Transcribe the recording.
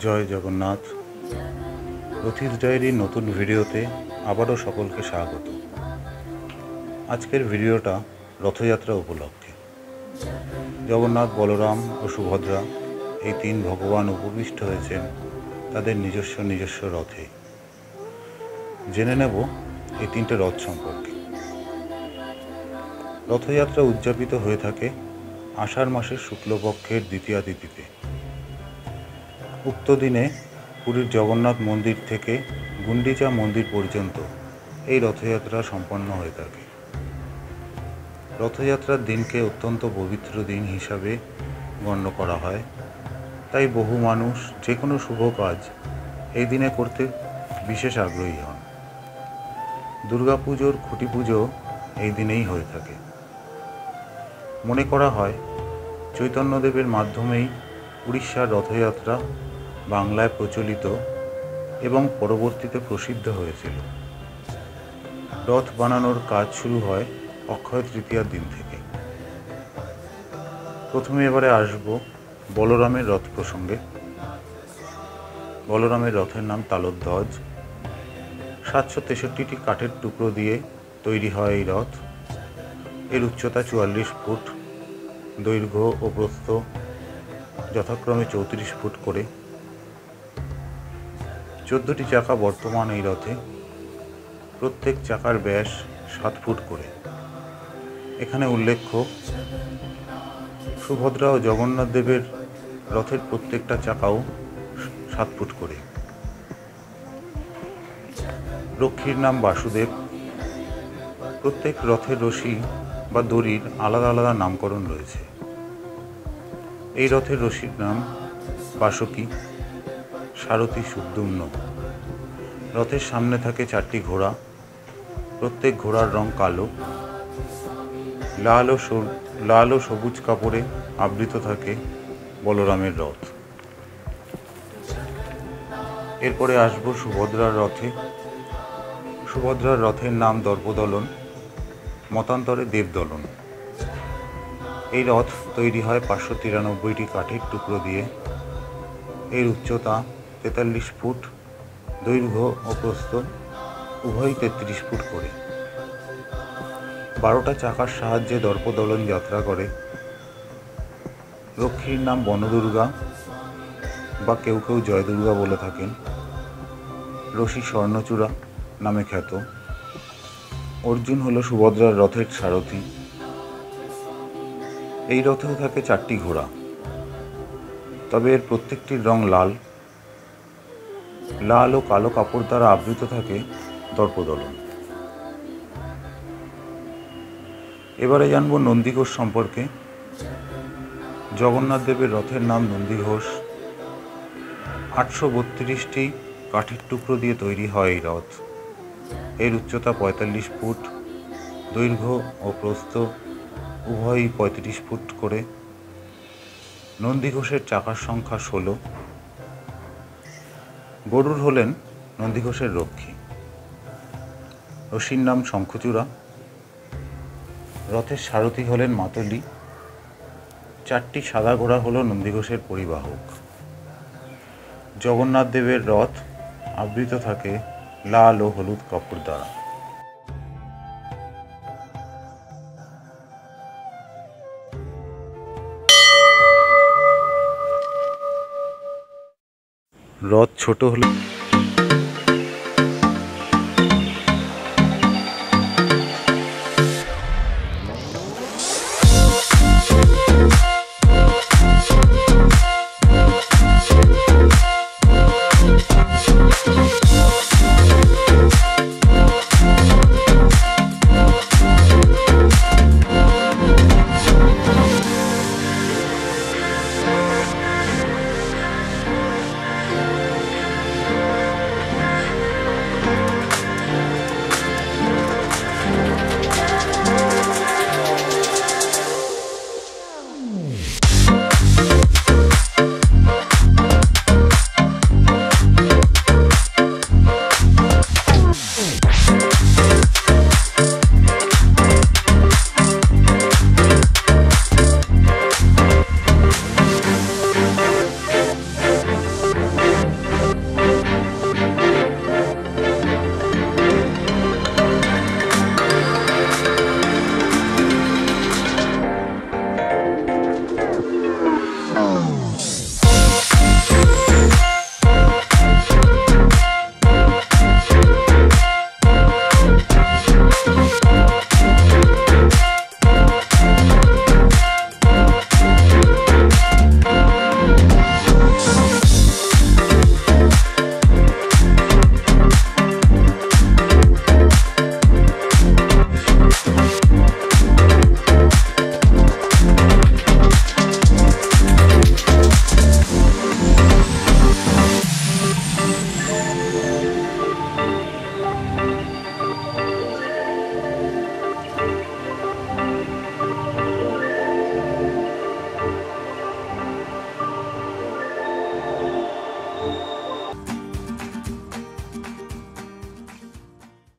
জয় জগন্নাথ। রথিস ডায়েরির নতুন ভিডিওতে আবারও সকলকে স্বাগত। আজকের ভিডিওটা রথযাত্রা উপলক্ষে। জগন্নাথ, বলরাম ও সুভদ্রা এই তিন ভগবান উপবিষ্ট হয়েছেন তাদের নিজস্ব রথে। জেনে নেব এই তিনটে রথ সম্পর্কে। রথযাত্রা উদযাপিত হয়ে থাকে আষাঢ় মাসের শুক্লপক্ষের দ্বিতীয়া তিথিতে। উক্ত দিনে পুরীর জগন্নাথ মন্দির থেকে গুন্ডিচা মন্দির পর্যন্ত এই রথযাত্রা সম্পন্ন হয়ে থাকে। রথযাত্রার দিনকে অত্যন্ত পবিত্র দিন হিসাবে গণ্য করা হয়, তাই বহু মানুষ যে কোনো শুভ কাজ এই দিনে করতে বিশেষ আগ্রহী হন। দুর্গাপুজোর খুঁটি পুজো এই দিনেই হয়ে থাকে। মনে করা হয় চৈতন্যদেবের মাধ্যমেই উড়িষ্যার রথযাত্রা বাংলায় প্রচলিত এবং পরবর্তীতে প্রসিদ্ধ হয়েছিল। রথ বানানোর কাজ শুরু হয় অক্ষয় তৃতীয়ার দিন থেকে। প্রথমে এবারে আসব বলরামের রথ প্রসঙ্গে। বলরামের রথের নাম তালধ্বজ। 763টি কাঠের টুকরো দিয়ে তৈরি হয় এই রথ। এর উচ্চতা 44 ফুট, দৈর্ঘ্য ও প্রস্থ যথাক্রমে 34 ফুট করে। 14টি চাকা বর্তমান এই রথে। প্রত্যেক চাকার ব্যাস 7 ফুট করে। এখানে উল্লেখ্য, সুভদ্রা ও জগন্নাথ দেবের রথের প্রত্যেকটা চাকাও 7 ফুট করে। রক্ষীর নাম বাসুদেব। প্রত্যেক রথের রশি বা দড়ির আলাদা আলাদা নামকরণ রয়েছে। এই রথের রশির নাম বাসকী, সারথি সুদ্যুম্ন। রথের সামনে থাকে 4টি ঘোড়া। প্রত্যেক ঘোড়ার রং কালো। লাল ও সবুজ কাপড়ে আবৃত থাকে বলরামের রথ। এরপরে আসব সুভদ্রার রথে। সুভদ্রার রথের নাম দর্পদলন, মতান্তরে দেবদলন। এই রথ তৈরি হয় 593টি কাঠের টুকরো দিয়ে। এর উচ্চতা 43 ফুট, দৈর্ঘ্য ও প্রস্থ উভয়ই 33 ফুট করে। 12টা চাকার সাহায্যে দর্পদলন যাত্রা করে। রক্ষীর নাম বনদুর্গা বা কেউ কেউ জয়দুর্গা বলে থাকেন। রশি স্বর্ণচূড়া নামে খ্যাত। অর্জুন হলো সুভদ্রার রথের সারথি। এই রথেও থাকে 4টি ঘোড়া, তবে এর প্রত্যেকটির রং লাল। লাল ও কালো কাপড় দ্বারা আবৃত থাকে দর্পদলন। এবারে জানব নন্দীঘোষ সম্পর্কে। জগন্নাথ দেবের রথের নাম নন্দীঘোষ। 832টি কাঠের টুকরো দিয়ে তৈরি হয় এই রথ। এর উচ্চতা 45 ফুট, দৈর্ঘ্য ও প্রস্থ উভয়ই 35 ফুট করে। নন্দীঘোষের চাকার সংখ্যা 16। গরুড় হলেন নন্দীঘোষের রক্ষী। রশির নাম শঙ্খচূড়া। রথের সারথি হলেন মাতলি। 4টি সাদা ঘোড়া হল নন্দীঘোষের পরিবাহক। জগন্নাথ দেবের রথ আবৃত থাকে লাল ও হলুদ কাপড় দ্বারা। রথ ছোট হলে